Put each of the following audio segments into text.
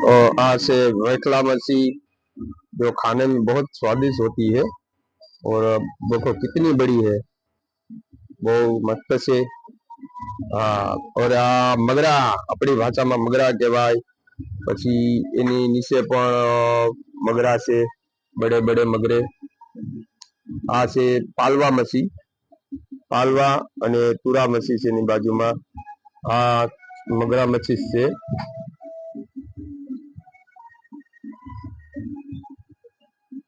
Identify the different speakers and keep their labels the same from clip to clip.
Speaker 1: और आ से वेटला मच्छी जो खाने में बहुत स्वादिष्ट होती है। और देखो कितनी बड़ी है, बहुत मस्त से। हाँ, और आ मगरा अपनी भाषा में मगरा कहवाय। પછી એની નીચે પણ મગરા છે, બડે બડે મગરે। આ છે પાલવા મચ્છી, પાલવા અને તુરા મચ્છી છે એની બાજુમાં। આ મગરા મચ્છી છે।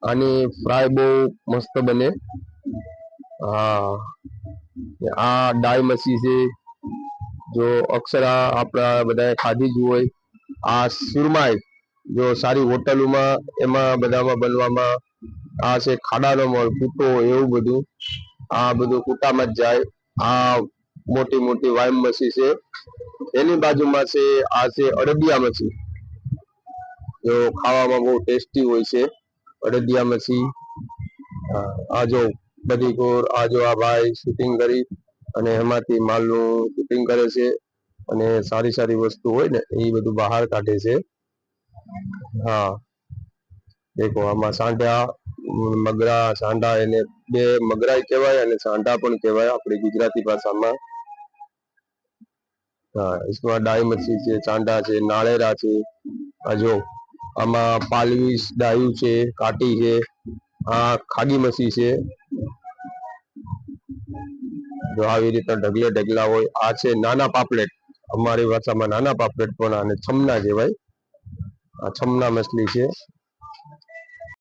Speaker 1: આની ફ્રાય બહુ મસ્ત બને। हाँ, आ डाई मच्छी છે, जो અક્ષરા આપણા બધાએ ખાધી જ હોય। આ સુરમાઈ जो सारी होटलों में एमा बधामां बनवामां आ छे खाडानो मळ कूटो एवुं बधुं। आ बधुं कूटामां ज जाय। आ मोटी मोटी वाइम मच्छी छे। एनी बाजुमां छे आ छे अड़दिया मच्छी, जो खावामां बहु टेस्टी होय छे अड़दिया मच्छी। आ जो बधी कोर आ जो आ भाई शूटिंग करी અને એમાંથી માલનું શૂટિંગ કરે છે અને સારી સારી વસ્તુ હોય ને એ બધું બહાર કાઢે છે। हाँ, देखो आमा सांडा मगरा सांडा एने बे मगरा कहेवाय अने सांडा पण कहेवाय आपणी गुजराती भाषामां। हाँ, इसमें डाई मच्छी छे, सांडा छे, नाळेरा छे। आ जो आमा पालवीस डायू छे, काटी छे। आ खागी मच्छी छे, जो આવી રીતના ઢગલે ઢગલા હોય। આ છે નાના પાપલેટ, અમારી ભાષામાં નાના પાપલેટ પણ આને છમના કહેવાય। આ છમના મછલી છે।